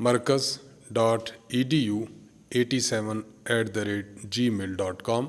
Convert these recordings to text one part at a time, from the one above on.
markaz.edu87@gmail.com।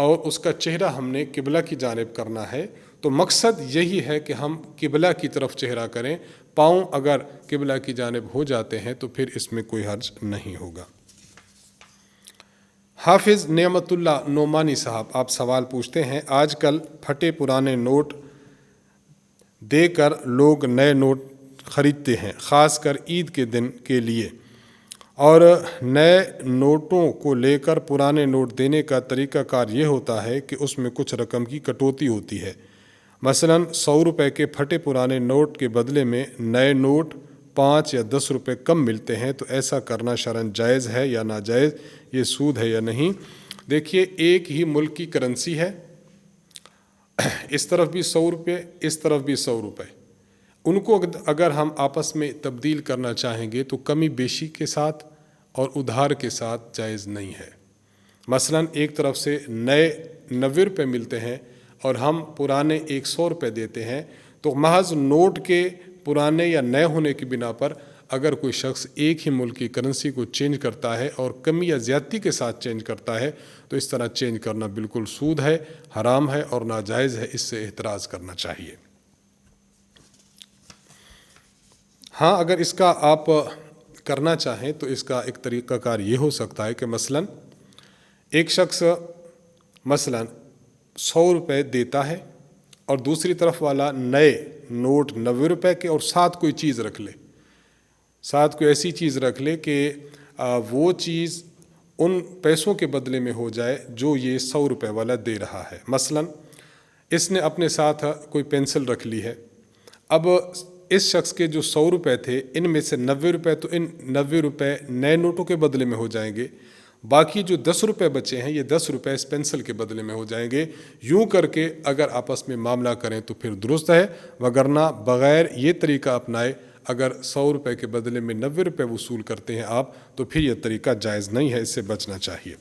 اور اس کا چہرہ ہم نے قبلہ کی جانب کرنا ہے، تو مقصد یہی ہے کہ ہم قبلہ کی طرف چہرہ کریں. پاؤں اگر قبلہ کی جانب ہو جاتے ہیں تو پھر اس میں کوئی حرج نہیں ہوگا. حافظ نعمت اللہ نعمانی صاحب آپ سوال پوچھتے ہیں، آج کل پھٹے پرانے نوٹ دے کر لوگ نئے نوٹ خریدتے ہیں، خاص کر عید کے دن کے لیے، اور نئے نوٹوں کو لے کر پرانے نوٹ دینے کا طریقہ کار یہ ہوتا ہے کہ اس میں کچھ رقم کی کٹوتی ہوتی ہے. مثلاً 100 روپے کے پھٹے پرانے نوٹ کے بدلے میں نئے نوٹ 5 یا 10 روپے کم ملتے ہیں، تو ایسا کرنا شرعاً جائز ہے یا ناجائز؟ یہ سود ہے یا نہیں؟ دیکھیے، ایک ہی ملک کی کرنسی ہے، اس طرف بھی 100 روپے، اس طرف بھی 100 روپے. ان کو اگر ہم آپس میں تبدیل کرنا چاہیں گے تو کمی بیشی کے ساتھ اور ادھار کے ساتھ جائز نہیں ہے. مثلاً ایک طرف سے نئے 90 روپے ملتے ہیں اور ہم پرانے 100 روپے دیتے ہیں، تو محض نوٹ کے پرانے یا نئے ہونے کی بنا پر اگر کوئی شخص ایک ہی ملک کی کرنسی کو چینج کرتا ہے اور کمی یا زیادتی کے ساتھ چینج کرتا ہے، تو اس طرح چینج کرنا بالکل سود ہے، حرام ہے اور ناجائز ہے. اس سے احتراز کرنا چاہیے. ہاں، اگر اس کا آپ کرنا چاہیں تو اس کا ایک طریقہ کار یہ ہو سکتا ہے کہ مثلاً ایک شخص مثلاً 100 روپے دیتا ہے اور دوسری طرف والا نئے نوٹ 90 روپے کے اور ساتھ کوئی چیز رکھ لے، ساتھ کوئی ایسی چیز رکھ لے کہ وہ چیز ان پیسوں کے بدلے میں ہو جائے جو یہ 100 روپے والا دے رہا ہے. مثلاً اس نے اپنے ساتھ کوئی پینسل رکھ لی ہے. اب اس شخص کے جو 100 روپے تھے، ان میں سے 90 روپے تو ان 90 روپے نئے نوٹوں کے بدلے میں ہو جائیں گے، باقی جو 10 روپے بچے ہیں یہ 10 روپے اس پینسل کے بدلے میں ہو جائیں گے. یوں کر کے اگر آپس میں معاملہ کریں تو پھر درست ہے، وگرنہ بغیر یہ طریقہ اپنائے اگر 100 روپے کے بدلے میں 90 روپے وصول کرتے ہیں آپ، تو پھر یہ طریقہ جائز نہیں ہے، اس سے بچنا چاہیے.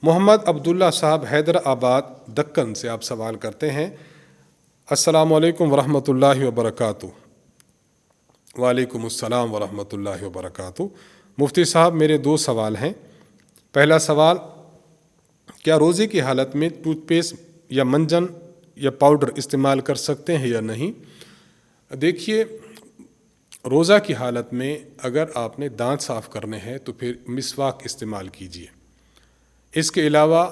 محمد عبداللہ صاحب حیدرآباد دکن سے آپ سوال کرتے ہیں، السلام علیکم ورحمۃ اللہ وبرکاتہ. وعلیکم السلام ورحمۃ اللہ وبرکاتہ. مفتی صاحب، میرے 2 سوال ہیں. پہلا سوال، کیا روزے کی حالت میں ٹوتھ پیسٹ یا منجن یا پاؤڈر استعمال کر سکتے ہیں یا نہیں؟ دیکھیے، روزہ کی حالت میں اگر آپ نے دانت صاف کرنے ہیں تو پھر مسواک استعمال کیجیے. اس کے علاوہ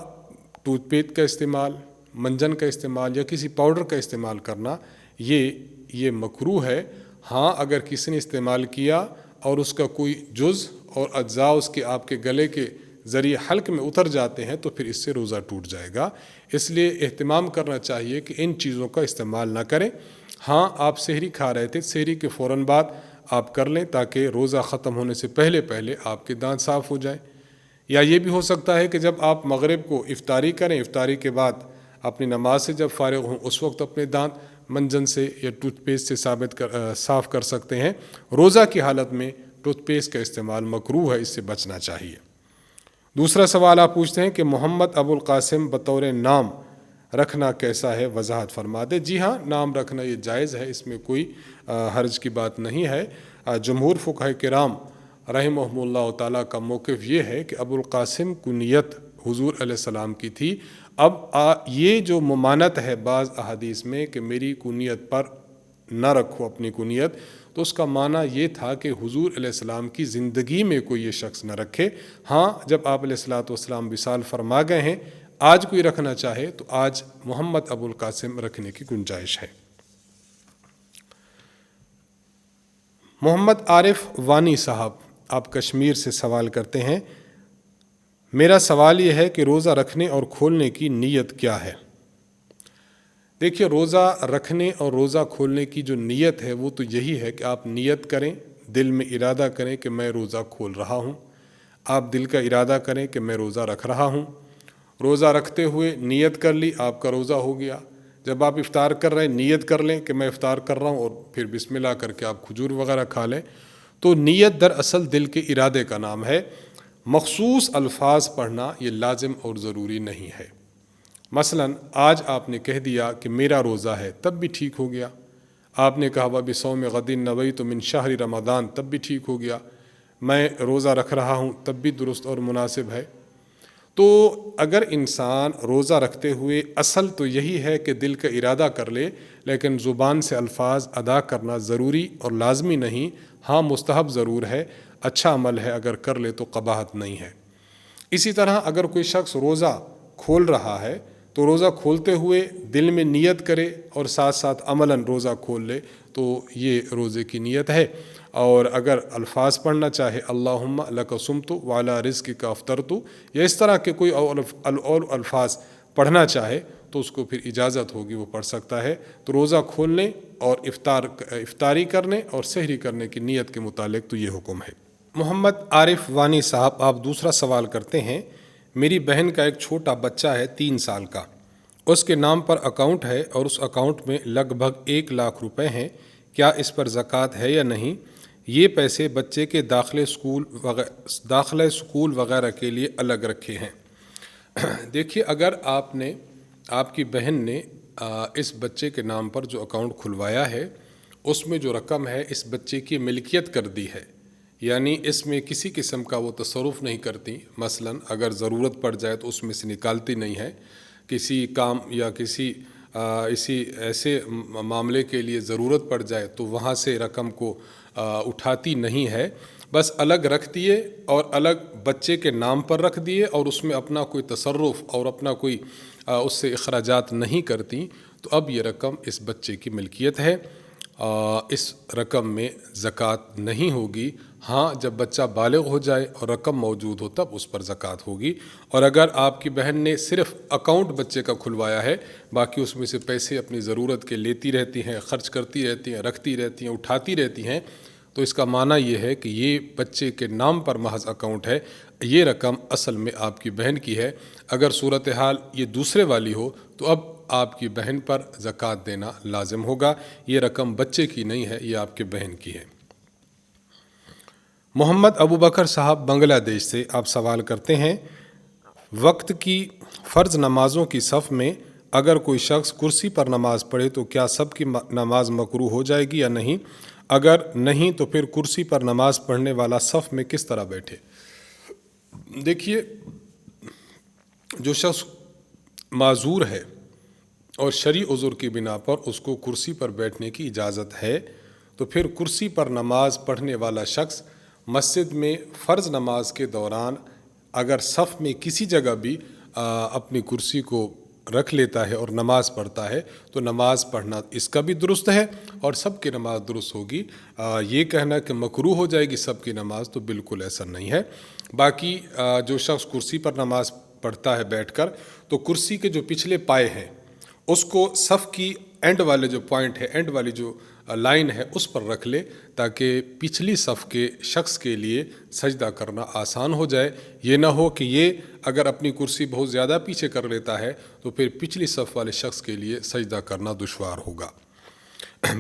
ٹوتھ پیسٹ کا استعمال، منجن کا استعمال یا کسی پاؤڈر کا استعمال کرنا یہ مکروہ ہے. ہاں، اگر کسی نے استعمال کیا اور اس کا کوئی جز اور اجزاء اس کے آپ کے گلے کے ذریعے حلق میں اتر جاتے ہیں تو پھر اس سے روزہ ٹوٹ جائے گا. اس لیے اہتمام کرنا چاہیے کہ ان چیزوں کا استعمال نہ کریں. ہاں، آپ سحری کھا رہے تھے، سحری کے فوراً بعد آپ کر لیں تاکہ روزہ ختم ہونے سے پہلے آپ کے دانت صاف ہو جائیں. یا یہ بھی ہو سکتا ہے کہ جب آپ مغرب کو افطاری کریں، افطاری کے بعد اپنی نماز سے جب فارغ ہوں اس وقت اپنے دانت منجن سے یا ٹوتھ پیسٹ سے صاف کر سکتے ہیں. روزہ کی حالت میں ٹوتھ پیسٹ کا استعمال مکروہ ہے، اس سے بچنا چاہیے. دوسرا سوال آپ پوچھتے ہیں کہ محمد ابو القاسم بطور نام رکھنا کیسا ہے، وضاحت فرما دے. جی ہاں، نام رکھنا یہ جائز ہے، اس میں کوئی حرج کی بات نہیں ہے. جمہور فقہاء کرام رحمہم اللہ تعالیٰ کا موقف یہ ہے کہ ابو القاسم کنیت حضور علیہ السلام کی تھی. اب یہ جو ممانت ہے بعض احادیث میں کہ میری کنیت پر نہ رکھو اپنی کنیت، تو اس کا معنی یہ تھا کہ حضور علیہ السلام کی زندگی میں کوئی یہ شخص نہ رکھے. ہاں، جب آپ علیہ السلام وصال فرما گئے ہیں، آج کوئی رکھنا چاہے تو آج محمد ابو القاسم رکھنے کی گنجائش ہے. محمد عارف وانی صاحب آپ کشمیر سے سوال کرتے ہیں، میرا سوال یہ ہے کہ روزہ رکھنے اور کھولنے کی نیت کیا ہے؟ دیکھیے، روزہ رکھنے اور روزہ کھولنے کی جو نیت ہے وہ تو یہی ہے کہ آپ نیت کریں، دل میں ارادہ کریں کہ میں روزہ کھول رہا ہوں. آپ دل کا ارادہ کریں کہ میں روزہ رکھ رہا ہوں. روزہ رکھتے ہوئے نیت کر لی، آپ کا روزہ ہو گیا. جب آپ افطار کر رہے ہیں نیت کر لیں کہ میں افطار کر رہا ہوں، اور پھر بسم اللہ کر کے آپ کھجور وغیرہ کھا لیں. تو نیت دراصل دل کے ارادے کا نام ہے. مخصوص الفاظ پڑھنا یہ لازم اور ضروری نہیں ہے. مثلاً آج آپ نے کہہ دیا کہ میرا روزہ ہے، تب بھی ٹھیک ہو گیا. آپ نے کہا وَبِصَوْمِ غَدٍ نَوَيْتُ مِنْ شَهْرِ رمضان، تب بھی ٹھیک ہو گیا. میں روزہ رکھ رہا ہوں، تب بھی درست اور مناسب ہے. تو اگر انسان روزہ رکھتے ہوئے اصل تو یہی ہے کہ دل کا ارادہ کر لے، لیکن زبان سے الفاظ ادا کرنا ضروری اور لازمی نہیں، ہاں مستحب ضرور ہے، اچھا عمل ہے، اگر کر لے تو قباحت نہیں ہے۔ اسی طرح اگر کوئی شخص روزہ کھول رہا ہے تو روزہ کھولتے ہوئے دل میں نیت کرے اور ساتھ ساتھ عملاً روزہ کھول لے تو یہ روزے کی نیت ہے۔ اور اگر الفاظ پڑھنا چاہے اللہم لک صمت وعلی رزقک افطرت یا اس طرح کے کوئی اور الفاظ پڑھنا چاہے تو اس کو پھر اجازت ہوگی، وہ پڑھ سکتا ہے۔ تو روزہ کھولنے اور افطاری کرنے اور سحری کرنے کی نیت کے متعلق تو یہ حکم ہے۔ محمد عارف وانی صاحب آپ دوسرا سوال کرتے ہیں، میری بہن کا ایک چھوٹا بچہ ہے 3 سال کا، اس کے نام پر اکاؤنٹ ہے اور اس اکاؤنٹ میں لگ بھگ 1 لاکھ روپے ہیں، کیا اس پر زکوٰۃ ہے یا نہیں؟ یہ پیسے بچے کے داخلے اسکول وغیرہ کے لیے الگ رکھے ہیں۔ دیکھیے، اگر آپ کی بہن نے اس بچے کے نام پر جو اکاؤنٹ کھلوایا ہے اس میں جو رقم ہے اس بچے کی ملکیت کر دی ہے، یعنی اس میں کسی قسم کا وہ تصرف نہیں کرتی، مثلا اگر ضرورت پڑ جائے تو اس میں سے نکالتی نہیں ہے، کسی کام یا کسی ایسے معاملے کے لیے ضرورت پڑ جائے تو وہاں سے رقم کو اٹھاتی نہیں ہے، بس الگ رکھ دیے اور الگ بچے کے نام پر رکھ دیے اور اس میں اپنا کوئی تصرف اور اپنا کوئی اس سے اخراجات نہیں کرتی، تو اب یہ رقم اس بچے کی ملکیت ہے، اس رقم میں زکوٰۃ نہیں ہوگی۔ ہاں جب بچہ بالغ ہو جائے اور رقم موجود ہو تب اس پر زکوٰۃ ہوگی۔ اور اگر آپ کی بہن نے صرف اکاؤنٹ بچے کا کھلوایا ہے، باقی اس میں سے پیسے اپنی ضرورت کے لیتی رہتی ہیں، خرچ کرتی رہتی ہیں، رکھتی رہتی ہیں، اٹھاتی رہتی ہیں، تو اس کا معنی یہ ہے کہ یہ بچے کے نام پر محض اکاؤنٹ ہے، یہ رقم اصل میں آپ کی بہن کی ہے۔ اگر صورتحال یہ دوسرے والی ہو تو اب آپ کی بہن پر زکوٰۃ دینا لازم ہوگا، یہ رقم بچے کی نہیں ہے، یہ آپ کے بہن کی ہے۔ محمد ابو بکر صاحب بنگلہ دیش سے آپ سوال کرتے ہیں، وقت کی فرض نمازوں کی صف میں اگر کوئی شخص کرسی پر نماز پڑھے تو کیا سب کی نماز مکروہ ہو جائے گی یا نہیں؟ اگر نہیں تو پھر کرسی پر نماز پڑھنے والا صف میں کس طرح بیٹھے؟ دیکھیے، جو شخص معذور ہے اور شرعی عذر کی بنا پر اس کو کرسی پر بیٹھنے کی اجازت ہے تو پھر کرسی پر نماز پڑھنے والا شخص مسجد میں فرض نماز کے دوران اگر صف میں کسی جگہ بھی اپنی کرسی کو رکھ لیتا ہے اور نماز پڑھتا ہے تو نماز پڑھنا اس کا بھی درست ہے اور سب کی نماز درست ہوگی۔ یہ کہنا کہ مکروہ ہو جائے گی سب کی نماز تو بالکل ایسا نہیں ہے۔ باقی جو شخص کرسی پر نماز پڑھتا ہے بیٹھ کر تو کرسی کے جو پچھلے پائے ہیں اس کو صف کی اینڈ والے جو پوائنٹ ہے، اینڈ والی جو لائن ہے اس پر رکھ لے تاکہ پچھلی صف کے شخص کے لیے سجدہ کرنا آسان ہو جائے۔ یہ نہ ہو کہ یہ اگر اپنی کرسی بہت زیادہ پیچھے کر لیتا ہے تو پھر پچھلی صف والے شخص کے لیے سجدہ کرنا دشوار ہوگا۔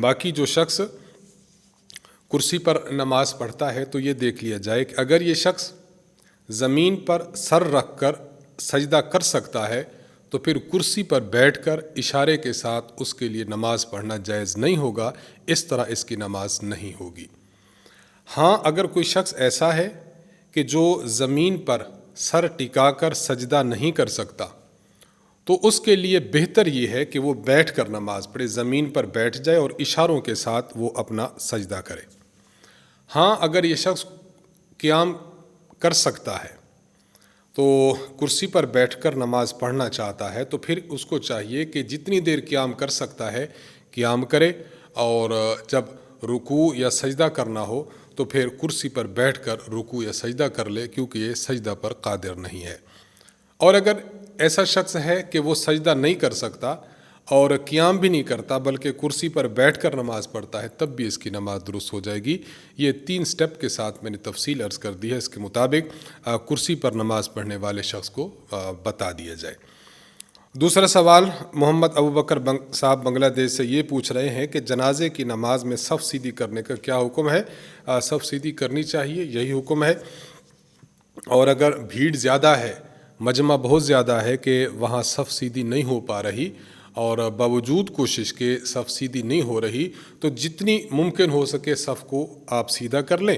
باقی جو شخص کرسی پر نماز پڑھتا ہے تو یہ دیکھ لیا جائے کہ اگر یہ شخص زمین پر سر رکھ کر سجدہ کر سکتا ہے تو پھر کرسی پر بیٹھ کر اشارے کے ساتھ اس کے لیے نماز پڑھنا جائز نہیں ہوگا، اس طرح اس کی نماز نہیں ہوگی۔ ہاں اگر کوئی شخص ایسا ہے کہ جو زمین پر سر ٹکا کر سجدہ نہیں کر سکتا تو اس کے لیے بہتر یہ ہے کہ وہ بیٹھ کر نماز پڑھے، زمین پر بیٹھ جائے اور اشاروں کے ساتھ وہ اپنا سجدہ کرے۔ ہاں اگر یہ شخص قیام کر سکتا ہے تو کرسی پر بیٹھ کر نماز پڑھنا چاہتا ہے تو پھر اس کو چاہیے کہ جتنی دیر قیام کر سکتا ہے قیام کرے، اور جب رکوع یا سجدہ کرنا ہو تو پھر کرسی پر بیٹھ کر رکوع یا سجدہ کر لے، کیونکہ یہ سجدہ پر قادر نہیں ہے۔ اور اگر ایسا شخص ہے کہ وہ سجدہ نہیں کر سکتا اور قیام بھی نہیں کرتا بلکہ کرسی پر بیٹھ کر نماز پڑھتا ہے تب بھی اس کی نماز درست ہو جائے گی۔ یہ 3 سٹیپ کے ساتھ میں نے تفصیل عرض کر دی ہے، اس کے مطابق کرسی پر نماز پڑھنے والے شخص کو بتا دیا جائے۔ دوسرا سوال محمد ابو بکر صاحب بنگلہ دیش سے یہ پوچھ رہے ہیں کہ جنازے کی نماز میں صف سیدھی کرنے کا کیا حکم ہے؟ صف سیدھی کرنی چاہیے، یہی حکم ہے۔ اور اگر بھیڑ زیادہ ہے، مجمع بہت زیادہ ہے کہ وہاں صف سیدھی نہیں ہو پا رہی اور باوجود کوشش کے صف سیدھی نہیں ہو رہی تو جتنی ممکن ہو سکے صف کو آپ سیدھا کر لیں،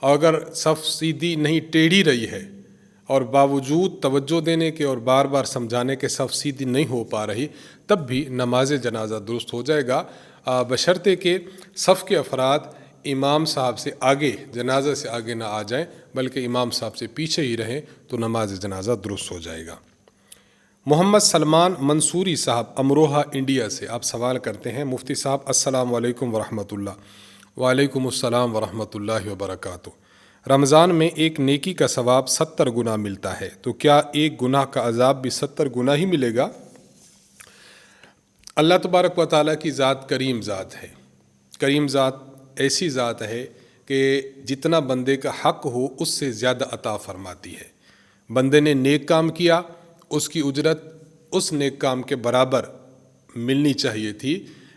اور اگر صف سیدھی نہیں ٹیڑھی رہی ہے اور باوجود توجہ دینے کے اور بار بار سمجھانے کے صف سیدھی نہیں ہو پا رہی، تب بھی نماز جنازہ درست ہو جائے گا، بشرطے کہ صف کے افراد امام صاحب سے آگے، جنازہ سے آگے نہ آ جائیں بلکہ امام صاحب سے پیچھے ہی رہیں تو نماز جنازہ درست ہو جائے گا۔ محمد سلمان منصوری صاحب امروہہ انڈیا سے آپ سوال کرتے ہیں، مفتی صاحب السلام علیکم ورحمۃ اللہ۔ وعلیکم السلام ورحمۃ اللہ وبرکاتہ۔ رمضان میں ایک نیکی کا ثواب 70 گنا ملتا ہے، تو کیا ایک گناہ کا عذاب بھی 70 گنا ہی ملے گا؟ اللہ تبارک و تعالیٰ کی ذات کریم ذات ہے۔ کریم ذات ایسی ذات ہے کہ جتنا بندے کا حق ہو اس سے زیادہ عطا فرماتی ہے۔ بندے نے نیک کام کیا، اس کی اجرت اس نیک کام کے برابر ملنی چاہیے تھی،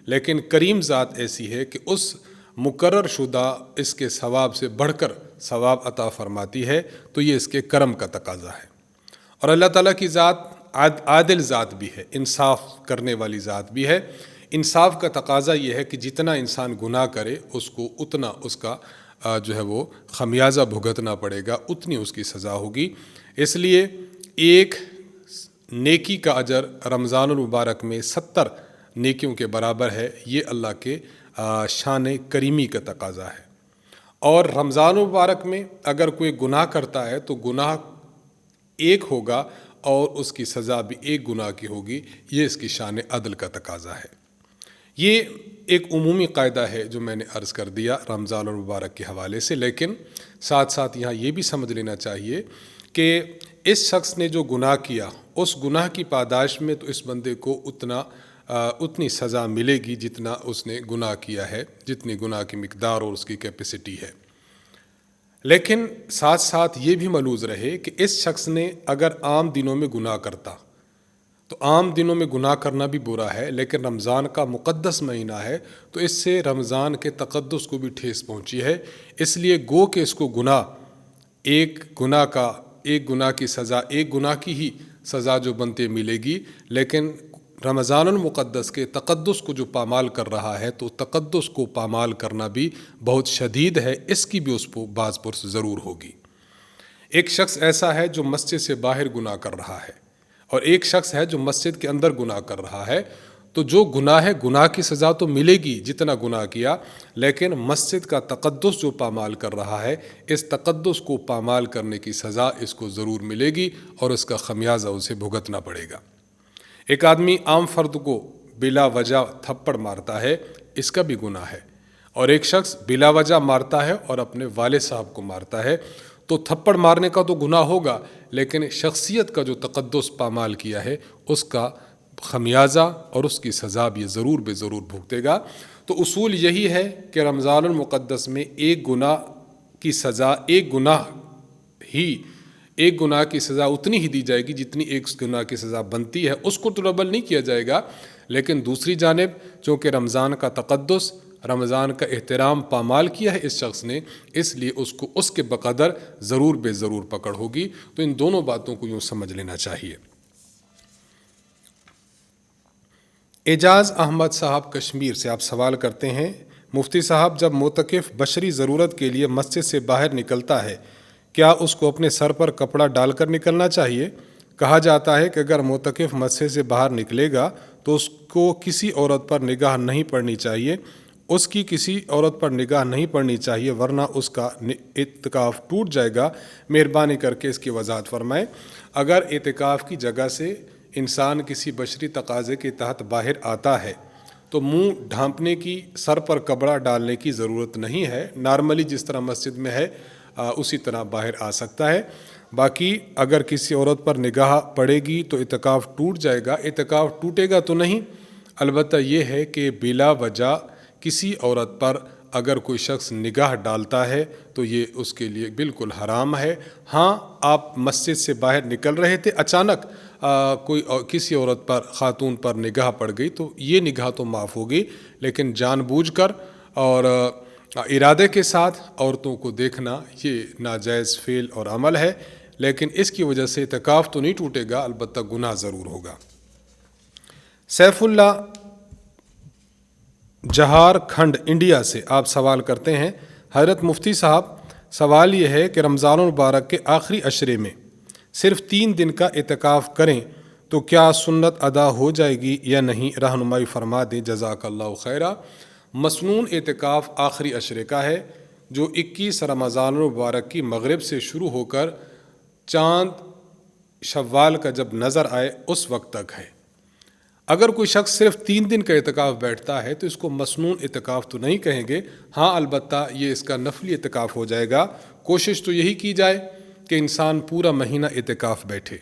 لیکن کریم ذات ایسی ہے کہ اس مقرر شدہ اس کے ثواب سے بڑھ کر ثواب عطا فرماتی ہے، تو یہ اس کے کرم کا تقاضا ہے۔ اور اللہ تعالیٰ کی ذات عادل ذات بھی ہے، انصاف کرنے والی ذات بھی ہے۔ انصاف کا تقاضا یہ ہے کہ جتنا انسان گناہ کرے اس کو اتنا اس کا جو ہے وہ خمیازہ بھگتنا پڑے گا، اتنی اس کی سزا ہوگی۔ اس لیے ایک نیکی کا اجر رمضان المبارک میں 70 نیکیوں کے برابر ہے، یہ اللہ کے شان کریمی کا تقاضا ہے۔ اور رمضان المبارک میں اگر کوئی گناہ کرتا ہے تو گناہ ایک ہوگا اور اس کی سزا بھی ایک گناہ کی ہوگی، یہ اس کی شان عدل کا تقاضا ہے۔ یہ ایک عمومی قاعدہ ہے جو میں نے عرض کر دیا رمضان المبارک کے حوالے سے، لیکن ساتھ ساتھ یہاں یہ بھی سمجھ لینا چاہیے کہ اس شخص نے جو گناہ کیا اس گناہ کی پاداش میں تو اس بندے کو اتنی سزا ملے گی جتنا اس نے گناہ کیا ہے، جتنی گناہ کی مقدار اور اس کی کیپیسٹی ہے۔ لیکن ساتھ ساتھ یہ بھی ملحوظ رہے کہ اس شخص نے اگر عام دنوں میں گناہ کرتا تو عام دنوں میں گناہ کرنا بھی برا ہے، لیکن رمضان کا مقدس مہینہ ہے تو اس سے رمضان کے تقدس کو بھی ٹھیس پہنچی ہے۔ اس لیے گو کہ اس کو ایک گناہ کی سزا، ایک گناہ کی ہی سزا جو بنتے ملے گی، لیکن رمضان المقدس کے تقدس کو جو پامال کر رہا ہے تو تقدس کو پامال کرنا بھی بہت شدید ہے، اس کی بھی اس کو باز پرس ضرور ہوگی۔ ایک شخص ایسا ہے جو مسجد سے باہر گناہ کر رہا ہے اور ایک شخص ہے جو مسجد کے اندر گناہ کر رہا ہے، تو جو گناہ ہے گناہ کی سزا تو ملے گی جتنا گناہ کیا، لیکن مسجد کا تقدس جو پامال کر رہا ہے اس تقدس کو پامال کرنے کی سزا اس کو ضرور ملے گی اور اس کا خمیازہ اسے بھگتنا پڑے گا۔ ایک آدمی عام فرد کو بلا وجہ تھپڑ مارتا ہے، اس کا بھی گناہ ہے، اور ایک شخص بلا وجہ مارتا ہے اور اپنے والد صاحب کو مارتا ہے، تو تھپڑ مارنے کا تو گناہ ہوگا، لیکن شخصیت کا جو تقدس پامال کیا ہے اس کا خمیازہ اور اس کی سزا بھی ضرور بے ضرور بھگتے گا۔ تو اصول یہی ہے کہ رمضان المقدس میں ایک گناہ کی سزا ایک گناہ کی سزا اتنی ہی دی جائے گی جتنی ایک گناہ کی سزا بنتی ہے، اس کو تو ڈبل نہیں کیا جائے گا، لیکن دوسری جانب چونکہ رمضان کا تقدس، رمضان کا احترام پامال کیا ہے اس شخص نے، اس لیے اس کو اس کے بقدر ضرور بے ضرور پکڑ ہوگی۔ تو ان دونوں باتوں کو یوں سمجھ لینا چاہیے۔ اعجاز احمد صاحب کشمیر سے آپ سوال کرتے ہیں، مفتی صاحب جب معتکف بشری ضرورت کے لیے مسجد سے باہر نکلتا ہے کیا اس کو اپنے سر پر کپڑا ڈال کر نکلنا چاہیے؟ کہا جاتا ہے کہ اگر معتکف مسجد سے باہر نکلے گا تو اس کو کسی عورت پر نگاہ نہیں پڑنی چاہیے، اس کی کسی عورت پر نگاہ نہیں پڑنی چاہیے ورنہ اس کا اعتکاف ٹوٹ جائے گا۔ مہربانی کر کے اس کی وضاحت فرمائیں۔ اگر اعتکاف کی جگہ سے انسان کسی بشری تقاضے کے تحت باہر آتا ہے تو منہ ڈھانپنے کی، سر پر کپڑا ڈالنے کی ضرورت نہیں ہے، نارملی جس طرح مسجد میں ہے اسی طرح باہر آ سکتا ہے۔ باقی اگر کسی عورت پر نگاہ پڑے گی تو اعتکاف ٹوٹ جائے گا، اعتکاف ٹوٹے گا تو نہیں، البتہ یہ ہے کہ بلا وجہ کسی عورت پر اگر کوئی شخص نگاہ ڈالتا ہے تو یہ اس کے لیے بالکل حرام ہے۔ ہاں، آپ مسجد سے باہر نکل رہے تھے، اچانک کسی عورت پر، خاتون پر نگاہ پڑ گئی تو یہ نگاہ تو معاف ہوگی، لیکن جان بوجھ کر اور ارادے کے ساتھ عورتوں کو دیکھنا یہ ناجائز فعل اور عمل ہے، لیکن اس کی وجہ سے اعتکاف تو نہیں ٹوٹے گا، البتہ گناہ ضرور ہوگا۔ سیف اللہ جہار کھنڈ انڈیا سے آپ سوال کرتے ہیں، حضرت مفتی صاحب سوال یہ ہے کہ رمضان المبارک کے آخری عشرے میں صرف 3 دن کا اعتکاف کریں تو کیا سنت ادا ہو جائے گی یا نہیں؟ رہنمائی فرما دیں، جزاک اللہ خیرہ۔ مسنون اعتکاف آخری عشرے کا ہے جو 21 رمضان المبارک کی مغرب سے شروع ہو کر چاند شوال کا جب نظر آئے اس وقت تک ہے۔ اگر کوئی شخص صرف 3 دن کا اعتکاف بیٹھتا ہے تو اس کو مسنون اعتکاف تو نہیں کہیں گے، ہاں البتہ یہ اس کا نفلی اعتکاف ہو جائے گا۔ کوشش تو یہی کی جائے کہ انسان پورا مہینہ اعتکاف بیٹھے،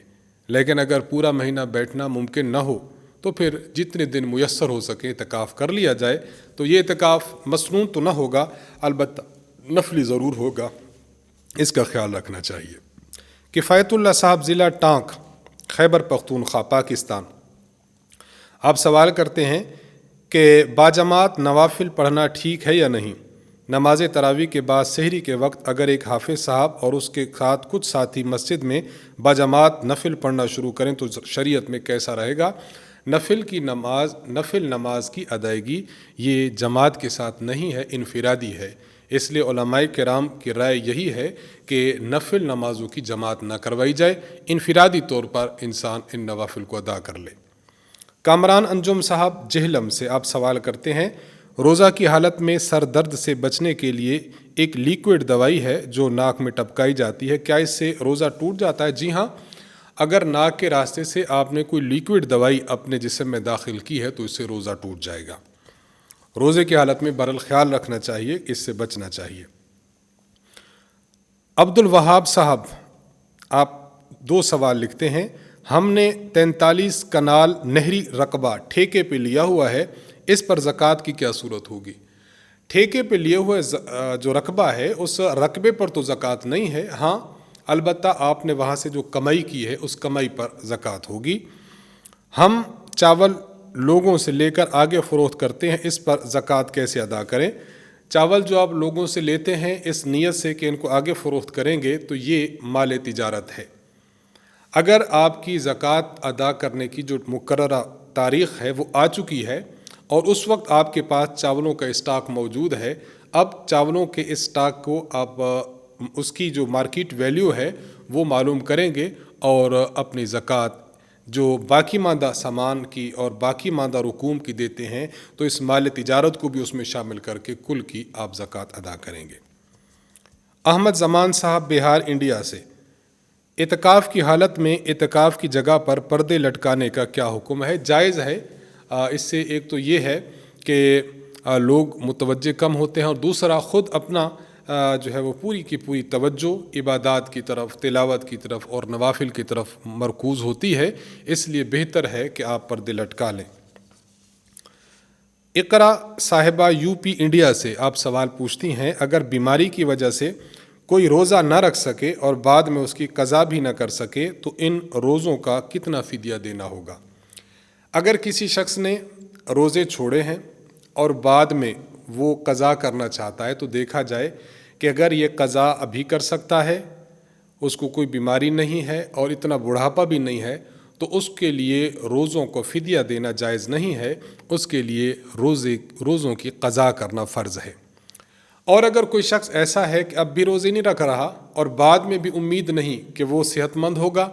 لیکن اگر پورا مہینہ بیٹھنا ممکن نہ ہو تو پھر جتنے دن میسر ہو سکے اعتکاف کر لیا جائے۔ تو یہ اعتکاف مسنون تو نہ ہوگا، البتہ نفلی ضرور ہوگا، اس کا خیال رکھنا چاہیے۔ کفایت اللہ صاحب، ضلع ٹانک، خیبر پختونخوا، پاکستان، آپ سوال کرتے ہیں کہ باجماعت نوافل پڑھنا ٹھیک ہے یا نہیں؟ نماز تراویح کے بعد سحری کے وقت اگر ایک حافظ صاحب اور اس کے ساتھ کچھ ساتھی مسجد میں باجماعت نفل پڑھنا شروع کریں تو شریعت میں کیسا رہے گا؟ نفل نماز کی ادائیگی یہ جماعت کے ساتھ نہیں ہے، انفرادی ہے۔ اس لیے علماء کرام کی رائے یہی ہے کہ نفل نمازوں کی جماعت نہ کروائی جائے، انفرادی طور پر انسان ان نوافل کو ادا کر لے۔ کامران انجم صاحب، جہلم سے، آپ سوال کرتے ہیں روزہ کی حالت میں سر درد سے بچنے کے لیے ایک لیکوڈ دوائی ہے جو ناک میں ٹپکائی جاتی ہے، کیا اس سے روزہ ٹوٹ جاتا ہے؟ جی ہاں، اگر ناک کے راستے سے آپ نے کوئی لیکوڈ دوائی اپنے جسم میں داخل کی ہے تو اس سے روزہ ٹوٹ جائے گا۔ روزے کی حالت میں بہرحال خیال رکھنا چاہیے، اس سے بچنا چاہیے۔ عبد الوہاب صاحب، آپ 2 سوال لکھتے ہیں، ہم نے 43 کنال نہری رقبہ ٹھیکے پہ لیا ہوا ہے، اس پر زکوٰۃ کی کیا صورت ہوگی؟ ٹھیکے پہ لیے ہوئے جو رقبہ ہے اس رقبے پر تو زکوٰۃ نہیں ہے، ہاں البتہ آپ نے وہاں سے جو کمائی کی ہے اس کمائی پر زکوٰۃ ہوگی۔ ہم چاول لوگوں سے لے کر آگے فروخت کرتے ہیں، اس پر زکوٰۃ کیسے ادا کریں؟ چاول جو آپ لوگوں سے لیتے ہیں اس نیت سے کہ ان کو آگے فروخت کریں گے تو یہ مال تجارت ہے۔ اگر آپ کی زکوٰۃ ادا کرنے کی جو مقررہ تاریخ ہے وہ آ چکی ہے اور اس وقت آپ کے پاس چاولوں کا اسٹاک موجود ہے، اب چاولوں کے اسٹاک کو آپ اس کی جو مارکیٹ ویلیو ہے وہ معلوم کریں گے اور اپنی زکوٰۃ جو باقی ماندہ سامان کی اور باقی ماندہ رقوم کی دیتے ہیں تو اس مال تجارت کو بھی اس میں شامل کر کے کل کی آپ زکوٰۃ ادا کریں گے۔ احمد زمان صاحب، بہار، انڈیا سے، اعتکاف کی حالت میں اعتکاف کی جگہ پر پردے لٹکانے کا کیا حکم ہے؟ جائز ہے۔ اس سے ایک تو یہ ہے کہ لوگ متوجہ کم ہوتے ہیں اور دوسرا خود اپنا جو ہے وہ پوری کی پوری توجہ عبادات کی طرف، تلاوت کی طرف اور نوافل کی طرف مرکوز ہوتی ہے، اس لیے بہتر ہے کہ آپ پردے لٹکا لیں۔ اقرا صاحبہ، یو پی، انڈیا سے، آپ سوال پوچھتی ہیں اگر بیماری کی وجہ سے کوئی روزہ نہ رکھ سکے اور بعد میں اس کی قضا بھی نہ کر سکے تو ان روزوں کا کتنا فدیہ دینا ہوگا؟ اگر کسی شخص نے روزے چھوڑے ہیں اور بعد میں وہ قضا کرنا چاہتا ہے تو دیکھا جائے کہ اگر یہ قضا ابھی کر سکتا ہے، اس کو کوئی بیماری نہیں ہے اور اتنا بڑھاپا بھی نہیں ہے تو اس کے لیے روزوں کو فدیہ دینا جائز نہیں ہے، اس کے لیے روزوں کی قضا کرنا فرض ہے۔ اور اگر کوئی شخص ایسا ہے کہ اب بھی روزے نہیں رکھ رہا اور بعد میں بھی امید نہیں کہ وہ صحت مند ہوگا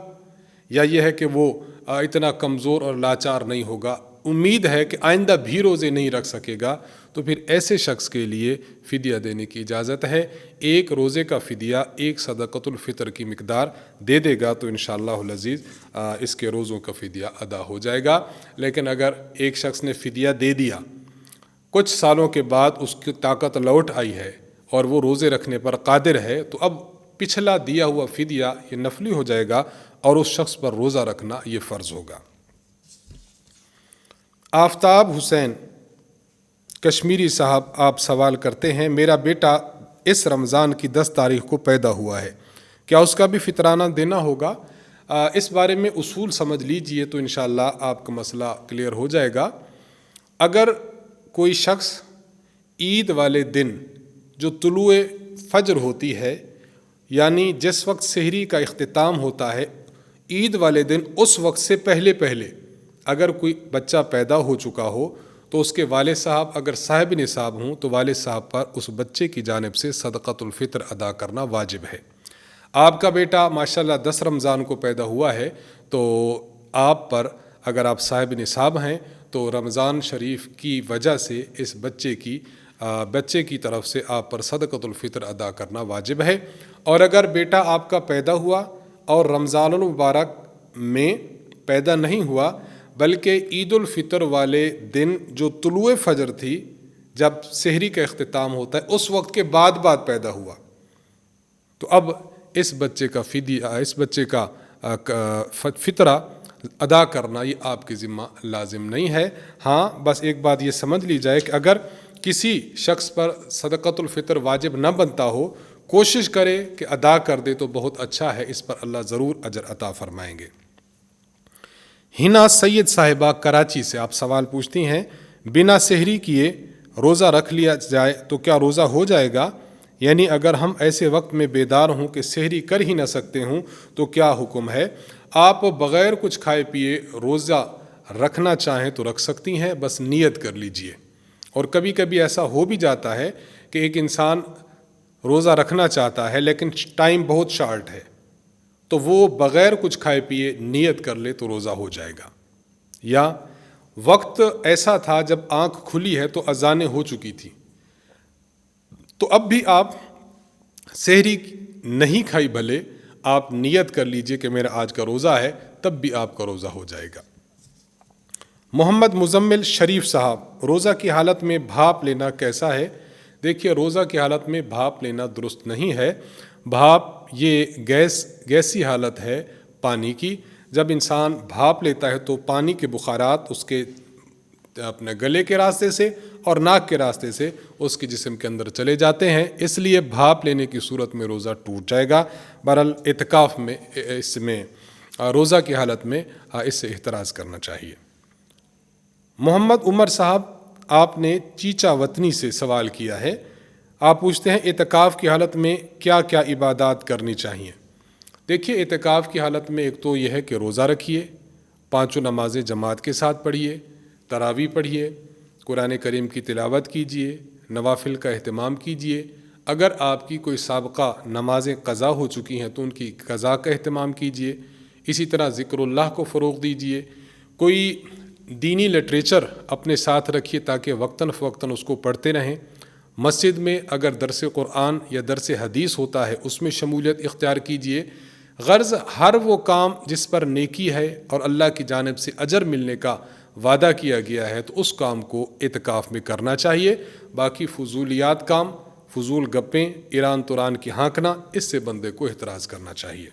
یا یہ ہے کہ وہ اتنا کمزور اور لاچار نہیں ہوگا، امید ہے کہ آئندہ بھی روزے نہیں رکھ سکے گا، تو پھر ایسے شخص کے لیے فدیہ دینے کی اجازت ہے۔ ایک روزے کا فدیہ 1 صدقۃ الفطر کی مقدار دے دے گا تو انشاءاللہ العزیز اس کے روزوں کا فدیہ ادا ہو جائے گا۔ لیکن اگر ایک شخص نے فدیہ دے دیا، کچھ سالوں کے بعد اس کی طاقت لوٹ آئی ہے اور وہ روزے رکھنے پر قادر ہے تو اب پچھلا دیا ہوا فدیہ یہ نفلی ہو جائے گا اور اس شخص پر روزہ رکھنا یہ فرض ہوگا۔ آفتاب حسین کشمیری صاحب، آپ سوال کرتے ہیں میرا بیٹا اس رمضان کی 10 تاریخ کو پیدا ہوا ہے، کیا اس کا بھی فطرانہ دینا ہوگا؟ اس بارے میں اصول سمجھ لیجئے تو انشاءاللہ آپ کا مسئلہ کلیئر ہو جائے گا۔ اگر کوئی شخص عید والے دن جو طلوع فجر ہوتی ہے یعنی جس وقت سحری کا اختتام ہوتا ہے، عید والے دن اس وقت سے پہلے اگر کوئی بچہ پیدا ہو چکا ہو تو اس کے والد صاحب اگر صاحب نصاب ہوں تو والد صاحب پر اس بچے کی جانب سے صدقۃ الفطر ادا کرنا واجب ہے۔ آپ کا بیٹا ماشاءاللہ 10 رمضان کو پیدا ہوا ہے تو آپ پر اگر آپ صاحب نصاب ہیں تو رمضان شریف کی وجہ سے اس بچے کی طرف سے آپ پر صدقۃ الفطر ادا کرنا واجب ہے۔ اور اگر بیٹا آپ کا پیدا ہوا اور رمضان المبارک میں پیدا نہیں ہوا بلکہ عید الفطر والے دن جو طلوع فجر تھی، جب سحری کا اختتام ہوتا ہے، اس وقت کے بعد پیدا ہوا، تو اب اس بچے کا فطرہ ادا کرنا یہ آپ کی ذمہ لازم نہیں ہے۔ ہاں بس ایک بات یہ سمجھ لی جائے کہ اگر کسی شخص پر صدقۃ الفطر واجب نہ بنتا ہو، کوشش کرے کہ ادا کر دے تو بہت اچھا ہے، اس پر اللہ ضرور اجر عطا فرمائیں گے۔ ہنا سید صاحبہ کراچی سے آپ سوال پوچھتی ہیں، بنا سحری کیے روزہ رکھ لیا جائے تو کیا روزہ ہو جائے گا؟ یعنی اگر ہم ایسے وقت میں بیدار ہوں کہ سحری کر ہی نہ سکتے ہوں تو کیا حکم ہے؟ آپ بغیر کچھ کھائے پیے روزہ رکھنا چاہیں تو رکھ سکتی ہیں، بس نیت کر لیجئے۔ اور کبھی کبھی ایسا ہو بھی جاتا ہے کہ ایک انسان روزہ رکھنا چاہتا ہے لیکن ٹائم بہت شارٹ ہے، تو وہ بغیر کچھ کھائے پیے نیت کر لے تو روزہ ہو جائے گا۔ یا وقت ایسا تھا جب آنکھ کھلی ہے تو اذانیں ہو چکی تھی، تو اب بھی آپ سحری نہیں کھائی بھلے، آپ نیت کر لیجئے کہ میرا آج کا روزہ ہے، تب بھی آپ کا روزہ ہو جائے گا۔ محمد مزمل شریف صاحب، روزہ کی حالت میں بھاپ لینا کیسا ہے؟ دیکھیے، روزہ کی حالت میں بھاپ لینا درست نہیں ہے۔ بھاپ یہ گیسی حالت ہے پانی کی۔ جب انسان بھاپ لیتا ہے تو پانی کے بخارات اس کے اپنے گلے کے راستے سے اور ناک کے راستے سے اس کے جسم کے اندر چلے جاتے ہیں، اس لیے بھاپ لینے کی صورت میں روزہ ٹوٹ جائے گا۔ بہرحال اعتکاف میں اس میں روزہ کی حالت میں اس سے احتراز کرنا چاہیے۔ محمد عمر صاحب، آپ نے چیچا وطنی سے سوال کیا ہے۔ آپ پوچھتے ہیں اعتکاف کی حالت میں کیا کیا عبادات کرنی چاہیے؟ دیکھیے، اعتکاف کی حالت میں ایک تو یہ ہے کہ روزہ رکھیے، 5 نمازیں جماعت کے ساتھ پڑھیے، تراویح پڑھیے، قرآن کریم کی تلاوت کیجیے، نوافل کا اہتمام کیجیے۔ اگر آپ کی کوئی سابقہ نمازیں قضا ہو چکی ہیں تو ان کی قضا کا اہتمام کیجیے۔ اسی طرح ذکر اللہ کو فروغ دیجیے۔ کوئی دینی لٹریچر اپنے ساتھ رکھیے تاکہ وقتاً فوقتاً اس کو پڑھتے رہیں۔ مسجد میں اگر درس قرآن یا درس حدیث ہوتا ہے اس میں شمولیت اختیار کیجیے۔ غرض ہر وہ کام جس پر نیکی ہے اور اللہ کی جانب سے اجر ملنے کا وعدہ کیا گیا ہے تو اس کام کو اعتکاف میں کرنا چاہیے۔ باقی فضولیات کام، فضول گپیں، ایران توران کی ہانکنا، اس سے بندے کو احتراز کرنا چاہیے۔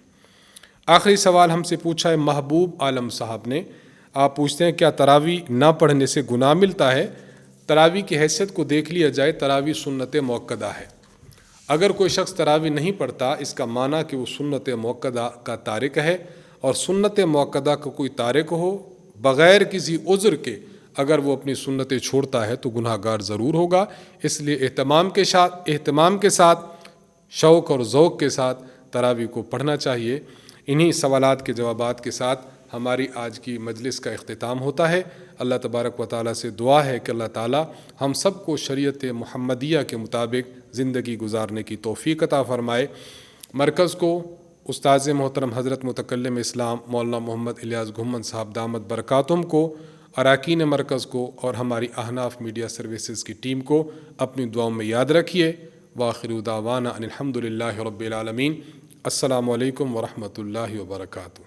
آخری سوال ہم سے پوچھا ہے محبوب عالم صاحب نے۔ آپ پوچھتے ہیں کیا تراویح نہ پڑھنے سے گناہ ملتا ہے؟ تراویح کی حیثیت کو دیکھ لیا جائے، تراویح سنت موقدہ ہے۔ اگر کوئی شخص تراویح نہیں پڑھتا اس کا معنی کہ وہ سنت موقدہ کا تارک ہے، اور سنت موقدہ کا کوئی تارک ہو بغیر کسی عذر کے اگر وہ اپنی سنتیں چھوڑتا ہے تو گناہ گار ضرور ہوگا۔ اس لیے اہتمام کے ساتھ شوق اور ذوق کے ساتھ تراویح کو پڑھنا چاہیے۔ انہی سوالات کے جوابات کے ساتھ ہماری آج کی مجلس کا اختتام ہوتا ہے۔ اللہ تبارک و تعالیٰ سے دعا ہے کہ اللہ تعالیٰ ہم سب کو شریعت محمدیہ کے مطابق زندگی گزارنے کی توفیق عطا فرمائے۔ مرکز کو استاذ محترم حضرت متکلم اسلام مولانا محمد الیاس گھمن صاحب دامت برکاتہم کو، اراکین مرکز کو اور ہماری احناف میڈیا سروسز کی ٹیم کو اپنی دعاؤں میں یاد رکھیے۔ وآخر دعوانا ان الحمد للہ رب العالمین۔ السلام علیکم ورحمۃ اللہ وبرکاتہ۔